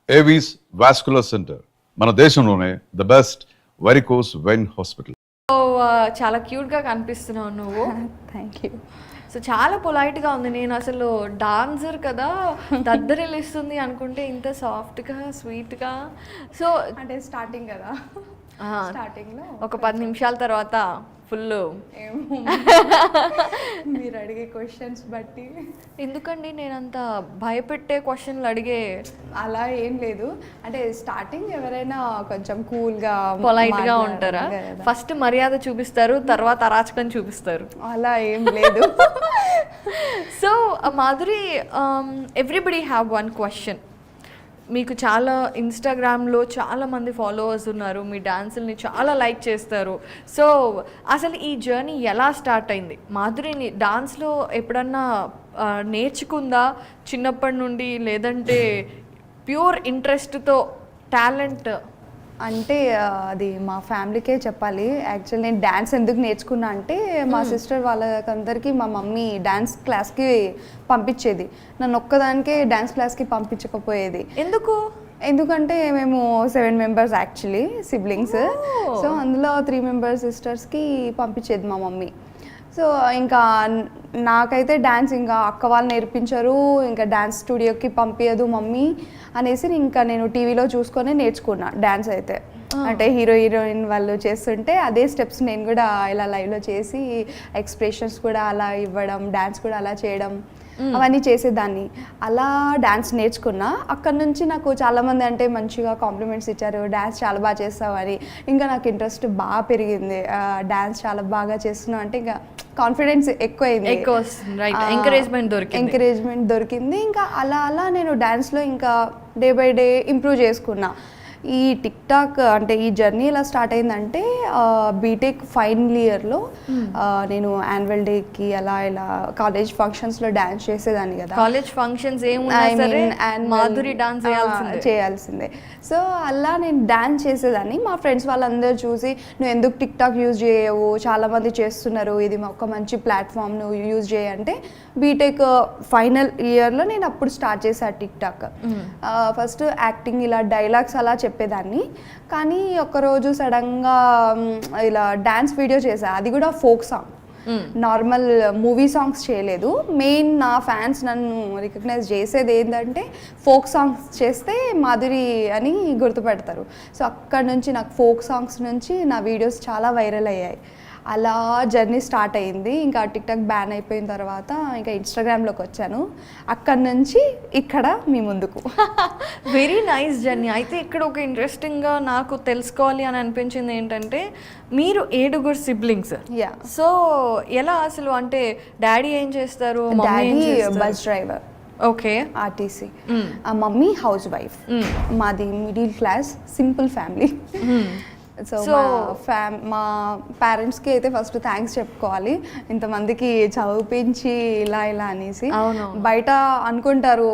Avis vascular centre, మన దేశంలోనే the best varicose vein hospital. చాలా క్యూట్గా కనిపిస్తున్నావు నువ్వు. Thank you. సో చాలా పొలైట్గా ఉంది. నేను అసలు డాన్సర్ కదా దద్దరిల్లిస్తుంది అనుకుంటే ఇంత సాఫ్ట్గా స్వీట్గా. సో అంటే స్టార్టింగ్ కదా, స్టార్టింగ్లో ఒక 10 నిమిషాల తర్వాత ఫుల్ ఏమో మీరు అడిగే క్వశ్చన్స్ బట్టి. ఎందుకండి నేనంత భయపెట్టే క్వశ్చన్లు అడిగే? అలా ఏం లేదు, అంటే స్టార్టింగ్ ఎవరైనా కొంచెం కూల్గా పొలైట్గా ఉంటారా? ఫస్ట్ మర్యాద చూపిస్తారు, తర్వాత అరాచకం చూపిస్తారు. అలా ఏం లేదు. So Madhuri, everybody have one question. మీకు చాలా ఇన్స్టాగ్రామ్లో చాలామంది ఫాలోవర్స్ ఉన్నారు, మీ డాన్సుల్ని చాలా లైక్ చేస్తారు. సో అసలు ఈ జర్నీ ఎలా స్టార్ట్ అయింది? మాధురిని డాన్స్లో ఎప్పుడన్నా నేర్చుకుందా చిన్నప్పటి నుండి, లేదంటే ప్యూర్ ఇంట్రెస్ట్తో టాలెంట్? అంటే అది మా ఫ్యామిలీకే చెప్పాలి. యాక్చువల్ నేను డ్యాన్స్ ఎందుకు నేర్చుకున్నా అంటే మా సిస్టర్ వాళ్ళకందరికీ మా మమ్మీ డ్యాన్స్ క్లాస్కి పంపించేది, నన్ను ఒక్కదానికే డ్యాన్స్ క్లాస్కి పంపించకపోయేది. ఎందుకంటే మేము 7 మెంబర్స్ యాక్చువల్లీ సిబ్లింగ్స్. సో అందులో 3 మెంబర్స్ సిస్టర్స్కి పంపించేది మా మమ్మీ. సో ఇంకా నాకైతే డ్యాన్స్ ఇంకా అక్క వాళ్ళు నేర్పించరు, ఇంకా డ్యాన్స్ స్టూడియోకి పంపించదు మమ్మీ అనేసి ఇంకా నేను టీవీలో చూసుకొని నేర్చుకున్నా డ్యాన్స్ అయితే. అంటే హీరోయిన్ వాళ్ళు చేస్తుంటే అదే స్టెప్స్ నేను కూడా ఇలా లైవ్లో చేసి ఎక్స్ప్రెషన్స్ కూడా అలా ఇవ్వడం, డ్యాన్స్ కూడా అలా చేయడం, అవన్నీ చేసేదాన్ని. అలా డ్యాన్స్ నేర్చుకున్నా. అక్కడ నుంచి నాకు చాలామంది అంటే మంచిగా కాంప్లిమెంట్స్ ఇచ్చారు, డ్యాన్స్ చాలా బాగా చేస్తావు అని. ఇంకా నాకు ఇంట్రెస్ట్ బాగా పెరిగింది, డ్యాన్స్ చాలా బాగా చేస్తున్నావు అంటే ఇంకా కాన్ఫిడెన్స్ ఎక్కువైంది, ఎంకరేజ్మెంట్ దొరికింది. ఇంకా అలా అలా నేను డ్యాన్స్లో ఇంకా డే బై డే ఇంప్రూవ్ చేసుకున్నా. ఈ టిక్ టాక్ అంటే ఈ జర్నీ ఎలా స్టార్ట్ అయిందంటే బీటెక్ ఫైనల్ ఇయర్లో నేను యాన్యువల్ డేకి అలా ఇలా కాలేజ్ ఫంక్షన్స్లో డ్యాన్స్ చేసేదాన్ని కదా. కాలేజ్ ఫంక్షన్స్ మాధురి డాన్స్ చేయాల్సిందే. సో అలా నేను డ్యాన్స్ చేసేదాన్ని. మా ఫ్రెండ్స్ వాళ్ళందరూ చూసి నువ్వు ఎందుకు టిక్ టాక్ యూజ్ చేయవు, చాలామంది చేస్తున్నారు, ఇది ఒక మంచి ప్లాట్ఫామ్, నువ్వు యూజ్ చేయంటే బీటెక్ ఫైనల్ ఇయర్లో నేను అప్పుడు స్టార్ట్ చేశాను టిక్ టాక్. ఫస్ట్ యాక్టింగ్ ఇలా డైలాగ్స్ అలా చెప్పేదాన్ని. కానీ ఒకరోజు సడన్గా ఇలా డ్యాన్స్ వీడియో చేశా, అది కూడా folk song, normal movie songs చేయలేదు. మెయిన్ నా ఫ్యాన్స్ నన్ను రికగ్నైజ్ చేసేది ఏంటంటే ఫోక్ సాంగ్స్ చేస్తే మాధురి అని గుర్తుపెడతారు. సో అక్కడ నుంచి నాకు ఫోక్ సాంగ్స్ నుంచి నా వీడియోస్ చాలా వైరల్ అయ్యాయి. అలా జర్నీ స్టార్ట్ అయింది. ఇంకా టిక్ టాక్ బ్యాన్ అయిపోయిన తర్వాత ఇంకా ఇన్స్టాగ్రామ్లోకి వచ్చాను. అక్కడ నుంచి ఇక్కడ మీ ముందుకు. Very nice journey. అయితే ఇక్కడ ఒక ఇంట్రెస్టింగ్గా నాకు తెలుసుకోవాలి అని అనిపించింది ఏంటంటే మీరు 7 సిబ్లింగ్స్. సో ఎలా అసలు అంటే డాడీ ఏం చేస్తారు? Daddy bus driver, okay, RTC. Mummy housewife. మాది middle class simple family. So మా పేరెంట్స్కి అయితే ఫస్ట్ థ్యాంక్స్ చెప్పుకోవాలి, ఇంతమందికి చదివించి ఇలా ఇలా అనేసి. బయట అనుకుంటారు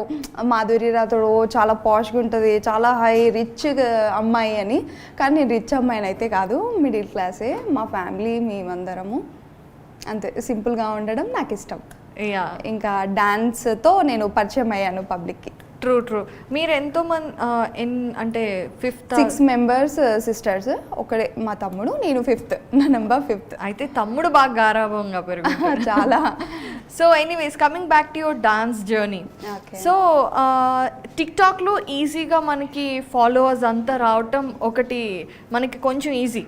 మాధురి రాథోడ్ చాలా పాష్గా ఉంటుంది, చాలా హై రిచ్ అమ్మాయి అని. కానీ నేను రిచ్ అమ్మాయిని అయితే కాదు, మిడిల్ క్లాసే. మా ఫ్యామిలీ మేమందరము అంతే, సింపుల్గా ఉండడం నాకు ఇష్టం. ఇంకా డాన్స్తో నేను పరిచయం అయ్యాను పబ్లిక్కి. ట్రూ. మీరు ఎంతోమంది అంటే 6 మెంబర్స్ సిస్టర్స్, ఒకడే మా తమ్ముడు, నేను 5th, నా నెంబర్ 5th. అయితే తమ్ముడు బాగా గారాభంగా పెరుగు చాలా. So anyways, coming back to your dance journey. So టిక్ టాక్లో ఈజీగా మనకి ఫాలోవర్స్ అంతా రావటం ఒకటి మనకి కొంచెం ఈజీ,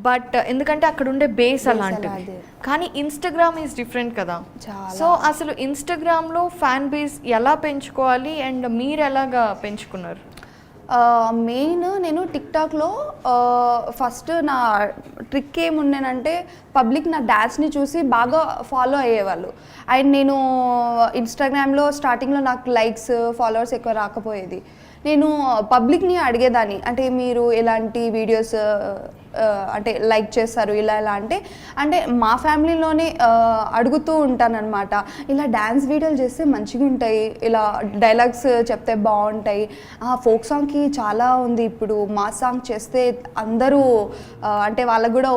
బట్ ఎందుకంటే అక్కడ ఉండే బేస్ అలాంటిది. కానీ ఇన్స్టాగ్రామ్ ఈజ్ డిఫరెంట్ కదా. సో అసలు ఇన్స్టాగ్రామ్లో ఫ్యాన్ బేస్ ఎలా పెంచుకోవాలి అండ్ మీరు ఎలాగా పెంచుకున్నారు? మెయిన్ నేను టిక్ టాక్లో ఫస్ట్ నా ట్రిక్ ఏముండేనంటే పబ్లిక్ నా డాన్స్ని చూసి బాగా ఫాలో అయ్యేవాళ్ళు. అండ్ నేను ఇన్స్టాగ్రామ్లో స్టార్టింగ్లో నాకు లైక్స్ ఫాలోవర్స్ ఎక్కువ రాకపోయేది. నేను పబ్లిక్ని అడిగేదాన్ని, అంటే మీరు ఎలాంటి వీడియోస్ అంటే లైక్ చేస్తారు ఇలా ఇలా అంటే మా ఫ్యామిలీలోనే అడుగుతూ ఉంటానన్నమాట, ఇలా డ్యాన్స్ వీడియోలు చేస్తే మంచిగా ఉంటాయి, ఇలా డైలాగ్స్ చెప్తే బాగుంటాయి, ఫోక్ సాంగ్కి చాలా ఉంది ఇప్పుడు, మా సాంగ్ చేస్తే అందరూ అంటే వాళ్ళకు కూడా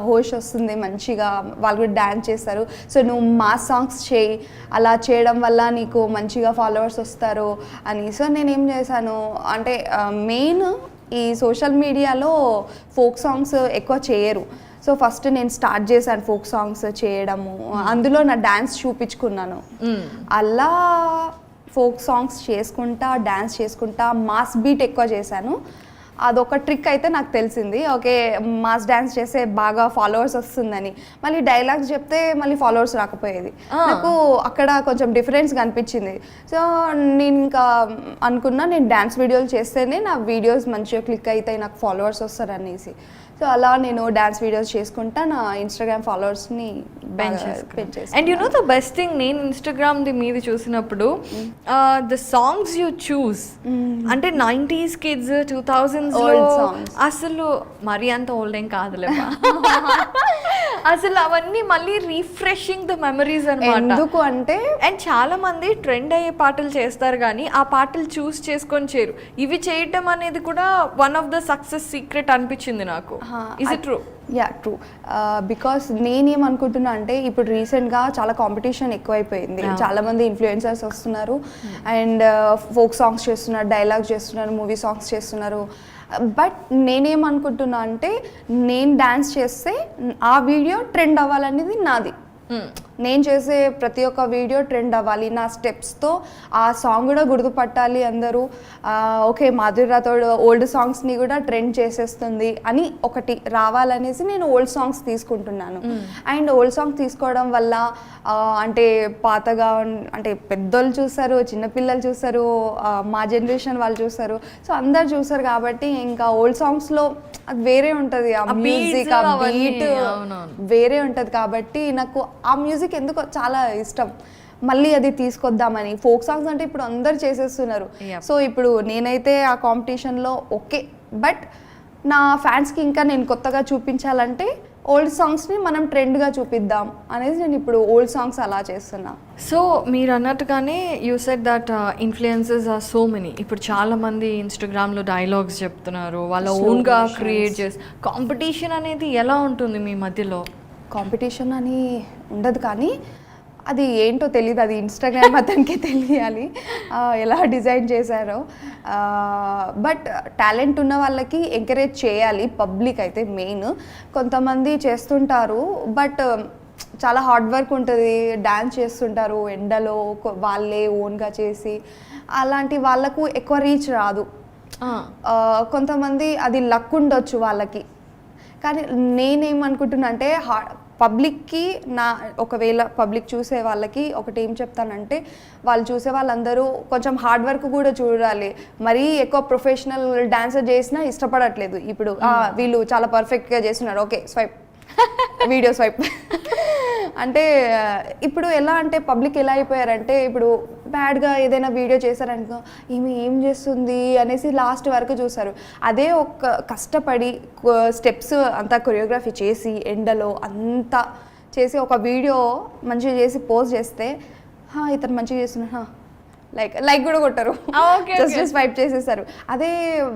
హోష్ వస్తుంది మంచిగా, వాళ్ళు కూడా డ్యాన్స్ చేస్తారు, సో నువ్వు మా సాంగ్స్ చేయి, అలా చేయడం వల్ల నీకు మంచిగా ఫాలోవర్స్ వస్తారు అని. సో నేనేం చేశాను అంటే మెయిన్ ఈ సోషల్ మీడియాలో ఫోక్ సాంగ్స్ ఎక్కువ చేయరు, సో ఫస్ట్ నేను స్టార్ట్ చేశాను ఫోక్ సాంగ్స్ చేయడము, అందులో నా డ్యాన్స్ చూపించుకున్నాను. అలా ఫోక్ సాంగ్స్ చేసుకుంటా డ్యాన్స్ చేసుకుంటా మాస్ బీట్ ఎక్కువ చేశాను. అదొక ట్రిక్ అయితే నాకు తెలిసింది, ఓకే మాస్ డ్యాన్స్ చేస్తే బాగా ఫాలోవర్స్ వస్తుందని. మళ్ళీ డైలాగ్స్ చెప్తే మళ్ళీ ఫాలోవర్స్ రాకపోయేది, నాకు అక్కడ కొంచెం డిఫరెన్స్ కనిపించింది. సో నేను ఇంకా అనుకున్నా నేను డ్యాన్స్ వీడియోలు చేస్తేనే నా వీడియోస్ మంచిగా క్లిక్ అవుతాయి, నాకు ఫాలోవర్స్ వస్తారు అనేసి. సో అలా నేను డ్యాన్స్ వీడియోస్ చేసుకుంటా నా ఇన్స్టాగ్రామ్ ఫాలోవర్స్ని పెంచేసాను. And you know the best thing, నేను ఇన్స్టాగ్రామ్ది మీది చూసినప్పుడు ద సాంగ్స్ యూ చూస్ అంటే 90s కిడ్స్ 2000s అసలు మరీ అంత ఓల్డ్ ఏం కాదులేమా అసలు అవన్నీ మళ్ళీ రీఫ్రెషింగ్ ద మెమరీస్ అన్నమాట. ఎందుకు అంటే అండ్ చాలా మంది ట్రెండ్ అయ్యే పాటలు చేస్తారు కానీ ఆ పాటలు చూస్ చేసుకొని చేయరు. ఇవి చేయటం అనేది కూడా one of the success secret అనిపించింది నాకు. Is it true? Ya true, because నేనేమనుకుంటున్నా అంటే ఇప్పుడు రీసెంట్గా చాలా కాంపిటీషన్ ఎక్కువైపోయింది, చాలా మంది ఇన్ఫ్లుయెన్సర్స్ వస్తున్నారు అండ్ ఫోక్ సాంగ్స్ చేస్తున్నారు, డైలాగ్స్ చేస్తున్నారు, మూవీ సాంగ్స్ చేస్తున్నారు. బట్ నేనేమనుకుంటున్నా అంటే నేను డ్యాన్స్ చేస్తే ఆ వీడియో ట్రెండ్ అవ్వాలనేది నాది. నేను చేసే ప్రతి ఒక్క వీడియో ట్రెండ్ అవ్వాలి, నా స్టెప్స్తో ఆ సాంగ్ కూడా గుర్తుపట్టాలి అందరూ, ఓకే మాధురి రాథోడ్ ఓల్డ్ సాంగ్స్ని కూడా ట్రెండ్ చేసేస్తుంది అని ఒకటి రావాలనేసి నేను ఓల్డ్ సాంగ్స్ తీసుకుంటున్నాను. అండ్ ఓల్డ్ సాంగ్ తీసుకోవడం వల్ల అంటే పాతగా అంటే పెద్దోళ్ళు చూస్తారు, చిన్నపిల్లలు చూస్తారు, మా జనరేషన్ వాళ్ళు చూస్తారు, సో అందరు చూస్తారు కాబట్టి ఇంకా ఓల్డ్ సాంగ్స్లో అది వేరే ఉంటుంది, ఆ మ్యూజిక్ ఆ బీట్ వేరే ఉంటుంది కాబట్టి నాకు ఆ మ్యూజిక్ ఎందుకో చాలా ఇష్టం. మళ్ళీ అది తీసుకొద్దామని. ఫోక్ సాంగ్స్ అంటే ఇప్పుడు అందరు చేసేస్తున్నారు, సో ఇప్పుడు నేనైతే ఆ కాంపిటీషన్లో ఓకే, బట్ నా ఫ్యాన్స్కి ఇంకా నేను కొత్తగా చూపించాలంటే ఓల్డ్ సాంగ్స్ని మనం ట్రెండ్గా చూపిద్దాం అనేది నేను ఇప్పుడు ఓల్డ్ సాంగ్స్ అలా చేస్తున్నా. సో మీరు అన్నట్టుగానే you said that influences are so many. ఇప్పుడు చాలా మంది ఇన్స్టాగ్రామ్లో డైలాగ్స్ చెప్తున్నారు, వాళ్ళ ఓన్గా క్రియేట్ చేసి. కాంపిటీషన్ అనేది ఎలా ఉంటుంది మీ మధ్యలో? కాంపిటీషన్ అని ఉండదు కానీ అది ఏంటో తెలియదు, అది ఇన్స్టాగ్రామ్ అతనికే తెలియాలి ఎలా డిజైన్ చేశారో. బట్ టాలెంట్ ఉన్న వాళ్ళకి ఎంకరేజ్ చేయాలి పబ్లిక్ అయితే మెయిన్. కొంతమంది చేస్తుంటారు బట్ చాలా హార్డ్ వర్క్ ఉంటుంది, డ్యాన్స్ చేస్తుంటారు ఎండలో వాళ్ళే ఓన్గా చేసి, అలాంటి వాళ్ళకు ఎక్కువ రీచ్ రాదు. కొంతమంది అది లక్ ఉండొచ్చు వాళ్ళకి, కానీ నేనేమనుకుంటున్నా అంటే పబ్లిక్కి ఒకవేళ పబ్లిక్ చూసే వాళ్ళకి ఒకటి ఏం చెప్తానంటే, వాళ్ళు చూసే వాళ్ళందరూ కొంచెం హార్డ్ వర్క్ కూడా చూడాలి. మరీ ఎక్కువ ప్రొఫెషనల్ డాన్సర్ చేసినా ఇష్టపడట్లేదు. ఇప్పుడు వీళ్ళు చాలా పర్ఫెక్ట్గా చేస్తున్నారు, ఓకే స్వైప్ వీడియో స్వైప్ అంటే ఇప్పుడు ఎలా అంటే పబ్లిక్ ఎలా అయిపోయారంటే, ఇప్పుడు బ్యాడ్గా ఏదైనా వీడియో చేశారనుకో ఈమె ఏం చేస్తుంది అనేసి లాస్ట్ వరకు చూస్తారు. అదే ఒక కష్టపడి స్టెప్స్ అంతా కొరియోగ్రఫీ చేసి ఎండలో అంతా చేసి ఒక వీడియో మంచిగా చేసి పోస్ట్ చేస్తే ఇతను మంచిగా చేస్తున్నా లైక్ కూడా కొట్టరు, జస్ట్ స్వైప్ చేసేస్తారు. అదే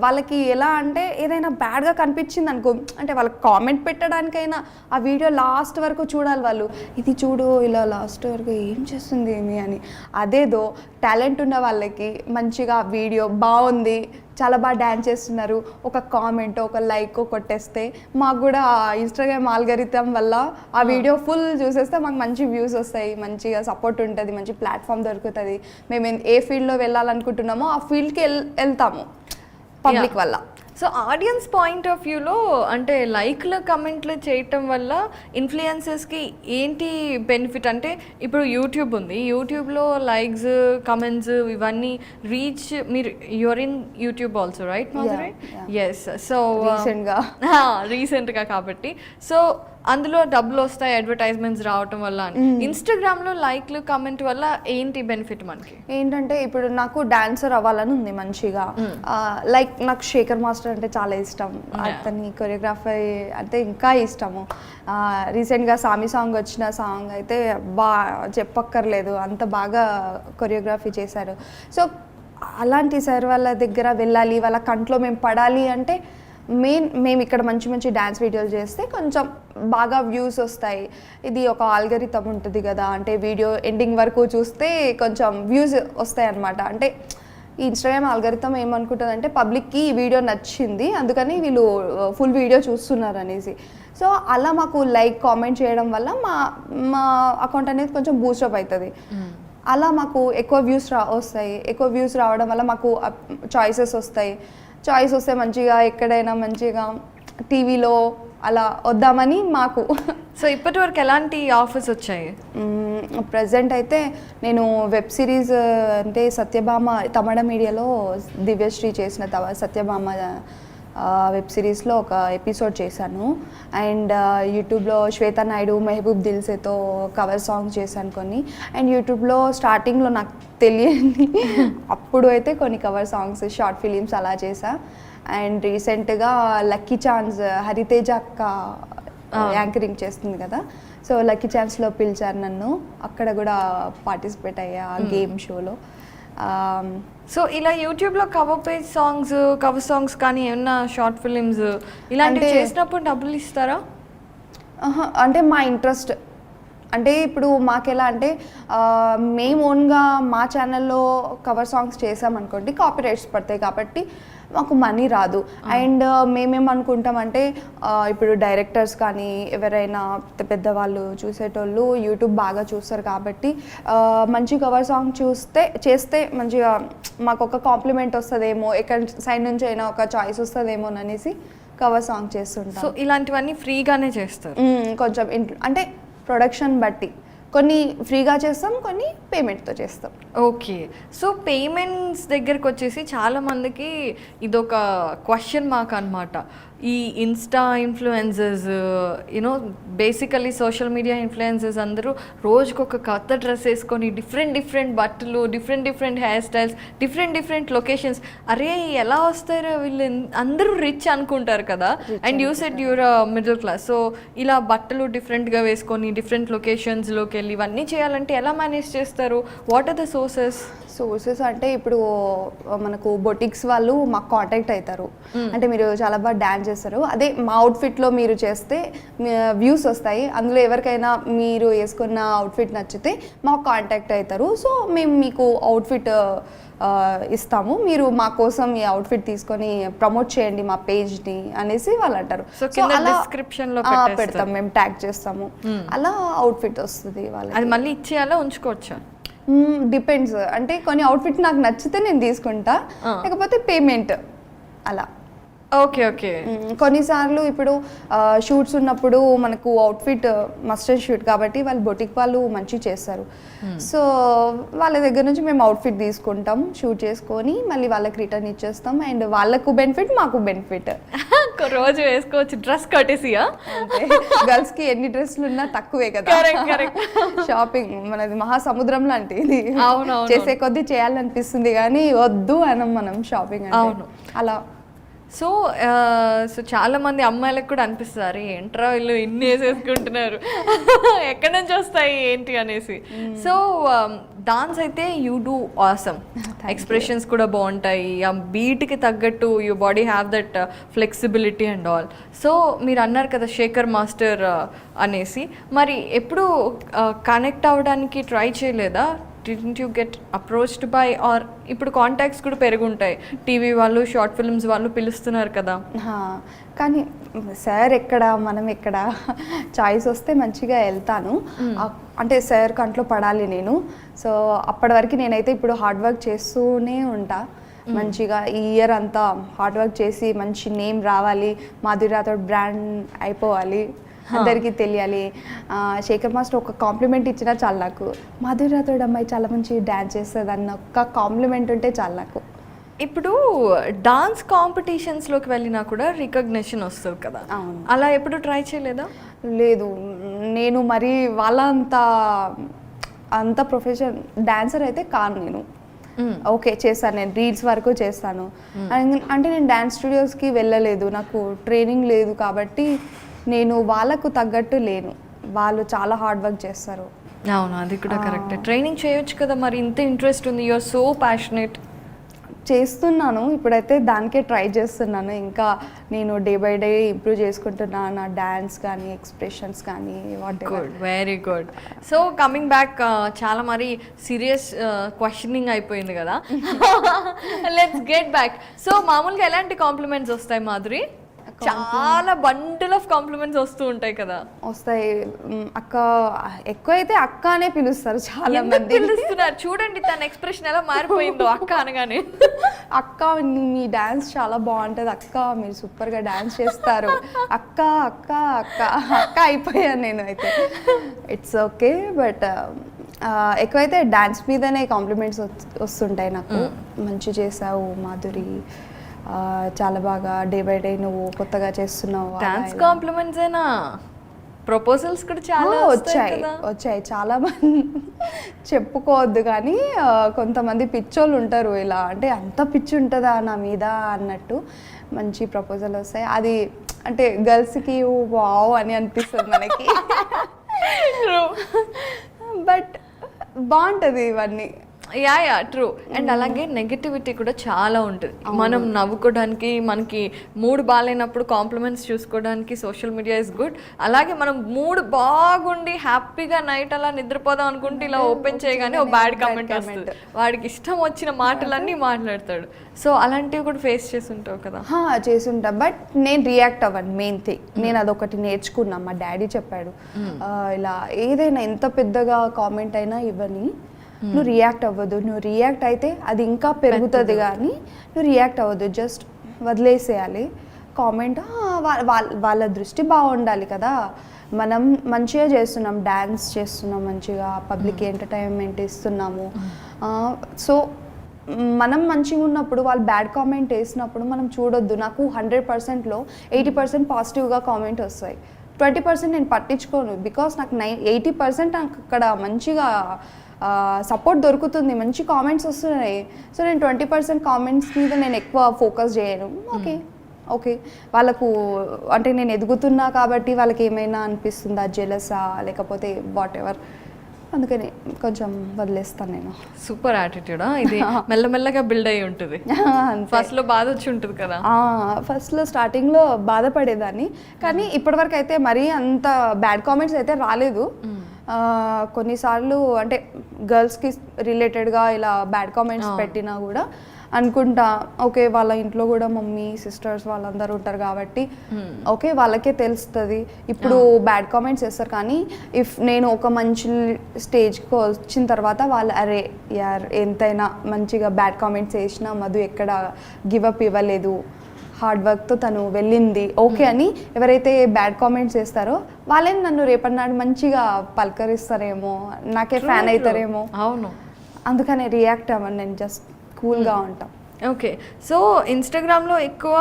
వాళ్ళకి ఎలా అంటే ఏదైనా బ్యాడ్గా కనిపించింది అనుకో, అంటే వాళ్ళకి కామెంట్ పెట్టడానికైనా ఆ వీడియో లాస్ట్ వరకు చూడాలి వాళ్ళు, ఇది చూడు ఇలా లాస్ట్ వరకు ఏం చేస్తుంది ఏమి అని. అదేదో టాలెంట్ ఉన్న వాళ్ళకి మంచిగా వీడియో బాగుంది, చాలా బాగా డ్యాన్స్ చేస్తున్నారు, ఒక కామెంట్ ఒక లైక్ కొట్టేస్తే మాకు కూడా ఇన్స్టాగ్రామ్ ఆల్గరిథం వల్ల ఆ వీడియో ఫుల్ చూసేస్తే మాకు మంచి వ్యూస్ వస్తాయి, మంచిగా సపోర్ట్ ఉంటుంది, మంచి ప్లాట్ఫామ్ దొరుకుతుంది. మేము ఏ ఫీల్డ్లో వెళ్ళాలనుకుంటున్నామో ఆ ఫీల్డ్కి వెళ్తాము పబ్లిక్ వల్ల. సో ఆడియన్స్ పాయింట్ ఆఫ్ వ్యూలో అంటే లైక్లు కమెంట్లు చేయటం వల్ల ఇన్ఫ్లుయెన్సర్స్కి ఏంటి బెనిఫిట్ అంటే, ఇప్పుడు యూట్యూబ్ ఉంది, యూట్యూబ్లో లైక్స్ కమెంట్స్ ఇవన్నీ రీచ్, మీరు you are in YouTube also right Madhuri? Yes. So రీసెంట్గా కాబట్టి సో అందులో డబ్బులు వస్తాయి అడ్వర్టైజ్మెంట్స్ రావటం వల్ల అని. ఇన్స్టాగ్రామ్లో లైక్లు కమెంట్ వల్ల ఏంటి బెనిఫిట్ మనకి? ఏంటంటే ఇప్పుడు నాకు డాన్సర్ అవ్వాలని ఉంది మంచిగా. లైక్ నాకు శేఖర్ మాస్టర్ అంటే చాలా ఇష్టం, అతని కొరియోగ్రఫీ అంటే ఇంకా ఇష్టము. రీసెంట్గా సామి సాంగ్ వచ్చిన సాంగ్ అయితే చెప్పక్కర్లేదు, అంత బాగా కొరియోగ్రఫీ చేశారు. సో అలాంటి సార్ వాళ్ళ దగ్గర వెళ్ళాలి, వాళ్ళ కంట్లో మేము పడాలి అంటే మేము ఇక్కడ మంచి మంచి డ్యాన్స్ వీడియోలు చేస్తే కొంచెం బాగా వ్యూస్ వస్తాయి. ఇది ఒక ఆల్గరిథం ఉంటుంది కదా, అంటే వీడియో ఎండింగ్ వరకు చూస్తే కొంచెం వ్యూస్ వస్తాయి అన్నమాట. అంటే ఈ ఇన్స్టాగ్రామ్ ఆల్గరిథం ఏమనుకుంటుందంటే పబ్లిక్కి ఈ వీడియో నచ్చింది అందుకని వీళ్ళు ఫుల్ వీడియో చూస్తున్నారు అనేసి. సో అలా మాకు లైక్ కామెంట్ చేయడం వల్ల మా అకౌంట్ అనేది కొంచెం బూస్టప్ అవుతుంది. అలా మాకు ఎక్కువ వ్యూస్ వస్తాయి. ఎక్కువ వ్యూస్ రావడం వల్ల మాకు చాయిసెస్ వస్తాయి. చాయిస్ వస్తే మంచిగా ఎక్కడైనా మంచిగా టీవీలో అలా వద్దామని మాకు. సో ఇప్పటి వరకు ఎలాంటి ఆఫర్స్ వచ్చాయి? ప్రజెంట్ అయితే నేను వెబ్ సిరీస్ అంటే సత్యభామ తమిళ మీడియాలో దివ్యశ్రీ చేసిన సత్యభామ వెబ్ సిరీస్లో ఒక ఎపిసోడ్ చేశాను. అండ్ యూట్యూబ్లో శ్వేతా నాయుడు మెహబూబ్ దిల్సేతో కవర్ సాంగ్స్ చేశాను కొన్ని. అండ్ యూట్యూబ్లో స్టార్టింగ్లో నాకు తెలియని అప్పుడు అయితే కొన్ని కవర్ సాంగ్స్ షార్ట్ ఫిలిమ్స్ అలా చేశా. అండ్ రీసెంట్గా లక్కీ ఛాన్స్ హరితేజ అక్క యాంకరింగ్ చేస్తుంది కదా, సో లక్కీ ఛాన్స్లో పిలిచారు నన్ను, అక్కడ కూడా పార్టిసిపేట్ అయ్యా గేమ్ షోలో. సో ఇలా యూట్యూబ్లో కవర్ సాంగ్స్ కానీ ఏమన్నా షార్ట్ ఫిలిమ్స్ ఇలాంటివి చేసినప్పుడు డబ్బులు ఇస్తారా? అంటే మా ఇంట్రెస్ట్ అంటే ఇప్పుడు మాకెలా అంటే మేము ఓన్గా మా ఛానల్లో కవర్ సాంగ్స్ చేసామనుకోండి కాపీరైట్స్ పడతాయి కాబట్టి మాకు మనీ రాదు. అండ్ మేమేమనుకుంటామంటే ఇప్పుడు డైరెక్టర్స్ కానీ ఎవరైనా పెద్దవాళ్ళు చూసేటోళ్ళు యూట్యూబ్ బాగా చూస్తారు కాబట్టి మంచి కవర్ సాంగ్ చేస్తే మంచిగా మాకు ఒక కాంప్లిమెంట్ వస్తుందేమో, ఎక్కడి సైడ్ నుంచి అయినా ఒక చాయిస్ వస్తుందేమో అనేసి కవర్ సాంగ్ చేస్తుంటాం. సో ఇలాంటివన్నీ ఫ్రీగానే చేస్తారు? కొంచెం అంటే ప్రొడక్షన్ బట్టి కొన్ని ఫ్రీగా చేస్తాం, కొన్ని పేమెంట్తో చేస్తాం. ఓకే. సో పేమెంట్స్ దగ్గరకు వచ్చేసి చాలామందికి ఇదొక క్వశ్చన్ మార్క్ అనమాట. ఈ insta influencers you know basically social media influencers అందరూ రోజుకొక కొత్త డ్రెస్ వేసుకొని డిఫరెంట్ బట్టలు, different hair styles, different locations. అరే ఎలా వస్తారో వీళ్ళు, అందరూ రిచ్ అనుకుంటారు కదా. And you said you're middle class. So ఇలా బట్టలు డిఫరెంట్గా వేసుకొని డిఫరెంట్ లొకేషన్స్లోకి వెళ్ళి ఇవన్నీ చేయాలంటే ఎలా మేనేజ్ చేస్తారు? వాట్ ఆర్ ద సోర్సెస్ అంటే ఇప్పుడు మనకు బొటిక్స్ వాళ్ళు మాకు కాంటాక్ట్ అవుతారు. అంటే మీరు చాలా బాగా డ్యాన్స్ చేస్తారు, అదే మా అవుట్ఫిట్లో మీరు చేస్తే వ్యూస్ వస్తాయి, అందులో ఎవరికైనా మీరు వేసుకున్న అవుట్ఫిట్ నచ్చితే మాకు కాంటాక్ట్ అవుతారు. సో మేము మీకు అవుట్ఫిట్ ఇస్తాము, మీరు మా కోసం ఈ అవుట్ఫిట్ తీసుకొని ప్రమోట్ చేయండి మా పేజ్ని అనేసి వాళ్ళు అంటారు. సో డిస్క్రిప్షన్లో పెడతాం, మేము ట్యాగ్ చేస్తాము, అలా అవుట్ఫిట్ వస్తుంది వాళ్ళకి. అది మళ్ళీ ఇచ్చేయాలా ఉంచుకోవచ్చా? డిపెండ్స్. అంటే కొన్ని అవుట్ఫిట్ నాకు నచ్చితే నేను తీసుకుంటా, లేకపోతే పేమెంట్ అలా. ఓకే. కొన్నిసార్లు ఇప్పుడు షూట్స్ ఉన్నప్పుడు మనకు అవుట్ఫిట్ మస్టర్ షూట్ కాబట్టి వాళ్ళు బొటిక్ వాళ్ళు మంచి చేస్తారు. సో వాళ్ళ దగ్గర నుంచి మేము అవుట్ఫిట్ తీసుకుంటాం, షూట్ చేసుకొని మళ్ళీ వాళ్ళకి రిటర్న్ ఇచ్చేస్తాం. అండ్ వాళ్ళకు బెనిఫిట్, మాకు బెనిఫిట్. రోజు వేసుకోవచ్చు డ్రెస్ కట్టేసియా? గర్ల్స్కి ఎన్ని డ్రెస్సులు ఉన్నా తక్కువే కదా. షాపింగ్ మనది మహాసముద్రం లాంటిది, చేసే కొద్దీ చేయాలనిపిస్తుంది కానీ వద్దు అనం మనం షాపింగ్ అంటే అలా. సో చాలా మంది అమ్మాయిలకు కూడా అనిపిస్తారు ఏంట్రా వీళ్ళు ఇన్ని వేసేసుకుంటున్నారు, ఎక్కడి నుంచి వస్తాయి ఏంటి అనేసి. సో డాన్స్ అయితే యూ డూ ఆసమ్, ఎక్స్ప్రెషన్స్ కూడా బాగుంటాయి, ఆ బీట్కి తగ్గట్టు you body have that flexibility and all. So మీరు అన్నారు కదా శేఖర్ మాస్టర్ అనేసి, మరి ఎప్పుడు కనెక్ట్ అవ్వడానికి ట్రై చేయలేదా? Didn't you get approached by, or ఇప్పుడు కాంటాక్ట్స్ కూడా పెరుగుంటాయి, టీవీ వాళ్ళు షార్ట్ ఫిల్మ్స్ వాళ్ళు పిలుస్తున్నారు కదా. కానీ సార్ ఎక్కడ మనం ఎక్కడ, చాయిస్ వస్తే మంచిగా వెళ్తాను. అంటే సార్ కంట్లో పడాలి నేను. సో అప్పటి వరకు నేనైతే ఇప్పుడు హార్డ్ వర్క్ చేస్తూనే ఉంటా, మంచిగా ఈ ఇయర్ అంతా హార్డ్ వర్క్ చేసి మంచి నేమ్ రావాలి, మాధురి రాథోడ్ బ్రాండ్ అయిపోవాలి, అందరికీ తెలియాలి. శేఖర్ మాస్టర్ ఒక కాంప్లిమెంట్ ఇచ్చినా చాలు నాకు, మాధురి రాథోడ్ అమ్మాయి చాలా మంచి డ్యాన్స్ చేస్తుంది అన్న ఒక్క కాంప్లిమెంట్ ఉంటే చాలు నాకు. ఇప్పుడు డాన్స్ కాంపిటీషన్స్లోకి వెళ్ళినా కూడా రికగ్నిషన్ వస్తుంది కదా, అవును. అలా ఎప్పుడు ట్రై చేయలేదా? లేదు, నేను మరి వాళ్ళ అంత ప్రొఫెషన్ డాన్సర్ అయితే కాను నేను. ఓకే చేస్తాను, నేను రీల్స్ వరకు చేస్తాను. అంటే నేను డ్యాన్స్ స్టూడియోస్కి వెళ్ళలేదు, నాకు ట్రైనింగ్ లేదు కాబట్టి నేను వాళ్ళకు తగ్గట్టు లేను. వాళ్ళు చాలా హార్డ్ వర్క్ చేస్తారు. అవును, అది కూడా కరెక్ట్. ట్రైనింగ్ చేయొచ్చు కదా, మరి ఇంత ఇంట్రెస్ట్ ఉంది, యూఆర్ సో ప్యాషనేట్. చేస్తున్నాను, ఇప్పుడైతే దానికే ట్రై చేస్తున్నాను. ఇంకా నేను డే బై డే ఇంప్రూవ్ చేసుకుంటున్నాను, నా డ్యాన్స్ కానీ ఎక్స్ప్రెషన్స్ కానీ what ever. Good, very good. So coming back, చాలా మరి సీరియస్ క్వశ్చనింగ్ అయిపోయింది కదా, లెట్స్ గెట్ బ్యాక్. సో మామూలుగా ఎలాంటి కాంప్లిమెంట్స్ వస్తాయి మాధురి? చాలా బండిల్ ఆఫ్ కాంప్లిమెంట్స్ వస్తూ ఉంటాయి కదా. వస్తాయి. అక్క, ఎక్కువైతే అక్క అనే పిలుస్తారు చాలా మంది. పిలుస్తున్నారు చూడండి, తన ఎక్స్ప్రెషన్ ఎలా మారిపోయిందో అక్క అనగానే. అక్క మీ డాన్స్ చాలా బాగుంటుంది అక్క, మీరు సూపర్గా డాన్స్ చేస్తారు అక్క అక్క అక్క అక్క అయిపోయాను నేను అయితే. ఇట్స్ ఓకే, బట్ ఎక్కువైతే డాన్స్ మీదనే కాంప్లిమెంట్స్ వస్తుంటాయి నాకు. మంచి చేసావు మాధురి, చాలా బాగా డే బై డే నువ్వు కొత్తగా చేస్తున్నావు. డాన్స్ కాంప్లిమెంట్స్ అయినా ప్రపోజల్స్ కూడా చాలా వచ్చాయి చాలా మంది. చెప్పుకోవద్దు కానీ కొంతమంది పిచ్చోళ్ళు ఉంటారు, ఇలా అంటే అంత పిచ్చి ఉంటుందా నా మీద అన్నట్టు మంచి ప్రపోజల్ వస్తాయి. అది అంటే గర్ల్స్కి వావ్ అని అనిపిస్తుంది మనకి. బట్ బాగుంటుంది ఇవన్నీ. Yeah true. అండ్ అలాగే నెగటివిటీ కూడా చాలా ఉంటుంది. మనం నవ్వుకోవడానికి, మనకి మూడ్ బాగాలేనప్పుడు కాంప్లిమెంట్స్ చూసుకోవడానికి సోషల్ మీడియా ఇస్ గుడ్. అలాగే మనం మూడ్ బాగుండి హ్యాపీగా నైట్ అలా నిద్రపోదాం అనుకుంటే ఇలా ఓపెన్ చేయగానే ఒక బ్యాడ్ కామెంట్ వస్తుంది, వాడికి ఇష్టం వచ్చిన మాటలన్నీ మాట్లాడతాడు. సో అలాంటివి కూడా ఫేస్ చేస్తుంటావు కదా? చేసుంటా, బట్ నేను రియాక్ట్ అవ్వను. మెయిన్ థింగ్ నేను అదొకటి నేర్చుకున్నా, మా డాడీ చెప్పాడు. ఇలా ఏదైనా ఎంత పెద్దగా కామెంట్ అయినా ఇవ్వని, నువ్వు రియాక్ట్ అవ్వదు. నువ్వు రియాక్ట్ అయితే అది ఇంకా పెరుగుతుంది, కానీ నువ్వు రియాక్ట్ అవ్వదు, జస్ట్ వదిలేసేయాలి. కామెంట్ వాళ్ళ దృష్టి బాగుండాలి కదా. మనం మంచిగా చేస్తున్నాం, డ్యాన్స్ చేస్తున్నాం, మంచిగా పబ్లిక్ ఎంటర్టైన్మెంట్ ఇస్తున్నాము. సో మనం మంచిగా ఉన్నప్పుడు వాళ్ళు బ్యాడ్ కామెంట్ వేసినప్పుడు మనం చూడొద్దు. నాకు 100%లో 80% పాజిటివ్గా కామెంట్ వస్తాయి, 20% నేను పట్టించుకోను. బికాస్ నాకు 80% నాకు అక్కడ మంచిగా సపోర్ట్ దొరుకుతుంది, మంచి కామెంట్స్ వస్తున్నాయి. సో నేను 20% కామెంట్స్ మీద నేను ఎక్కువ ఫోకస్ చేయను. ఓకే వాళ్ళకు అంటే నేను ఎదుగుతున్నా కాబట్టి వాళ్ళకి ఏమైనా అనిపిస్తుందా, జెలసా లేకపోతే వాట్ ఎవర్, అందుకని కొంచెం వదిలేస్తాను నేను. సూపర్ యాటిట్యూడా ఇది? మెల్లమెల్లగా బిల్డ్ అయ్యి ఉంటుంది. ఫస్ట్లో బాధ వచ్చి ఉంటుంది కదా? ఫస్ట్లో స్టార్టింగ్లో బాధపడేదాన్ని, కానీ ఇప్పటివరకు అయితే మరీ అంత బ్యాడ్ కామెంట్స్ అయితే రాలేదు. కొన్నిసార్లు అంటే గర్ల్స్కి రిలేటెడ్గా ఇలా బ్యాడ్ కామెంట్స్ పెట్టినా కూడా అనుకుంటా, ఓకే వాళ్ళ ఇంట్లో కూడా మమ్మీ సిస్టర్స్ వాళ్ళందరూ ఉంటారు కాబట్టి ఓకే వాళ్ళకే తెలుస్తుంది. ఇప్పుడు బ్యాడ్ కామెంట్స్ చేస్తారు, కానీ ఇఫ్ నేను ఒక మంచి స్టేజ్కి వచ్చిన తర్వాత వాళ్ళు అరే యార్ ఎంతైనా మంచిగా బ్యాడ్ కామెంట్స్ చేసినా మధు ఎక్కడ గివప్ ఇవ్వలేదు, హార్డ్ వర్క్తో తను వెళ్ళింది ఓకే అని ఎవరైతే బ్యాడ్ కామెంట్స్ చేస్తారో వాళ్ళే నన్ను రేపటి నాడు మంచిగా పలకరిస్తారేమో, నాకే ఫ్యాన్ అవుతారేమో. అవును, అందుకనే రియాక్ట్ అవ్వను, నేను జస్ట్ కూల్గా ఉంటాం. ఓకే, సో ఇన్స్టాగ్రామ్లో ఎక్కువ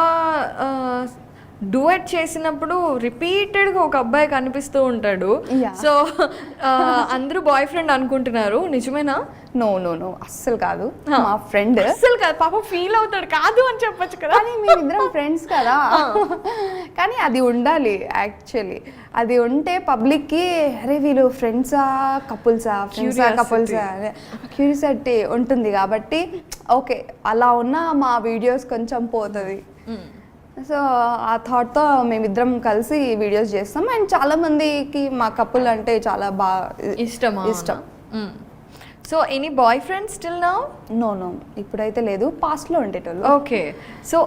డూయట్ చేసినప్పుడు రిపీటెడ్గా ఒక అబ్బాయి కనిపిస్తూ ఉంటాడు. సో అందరూ బాయ్ ఫ్రెండ్ అనుకుంటున్నారు, నిజమేనా? నో అస్సలు కాదు, మా ఫ్రెండ్. అస్సలు కాదు, పాపం ఫీల్ అవుతాడు, కాదు అని చెప్పొచ్చు కదా. కానీ మేమిద్దరం ఫ్రెండ్స్ కదా. కానీ అది ఉండాలి యాక్చువల్లీ, అది ఉంటే పబ్లిక్కి అరే వీళ్ళు ఫ్రెండ్సా కపుల్సా క్యూరియాసిటీ ఉంటుంది కాబట్టి ఓకే అలా ఉన్న మా వీడియోస్ కొంచెం పోతుంది. సో ఆ థాట్తో మేమిద్దరం కలిసి వీడియోస్ చేస్తాం. అండ్ చాలా మందికి మా కపుల్ అంటే చాలా బాగా ఇష్టం. So any boy friends still now? No ఇప్పుడైతే లేదు, పాస్ట్లో ఉండేటోళ్ళు. ఓకే, సో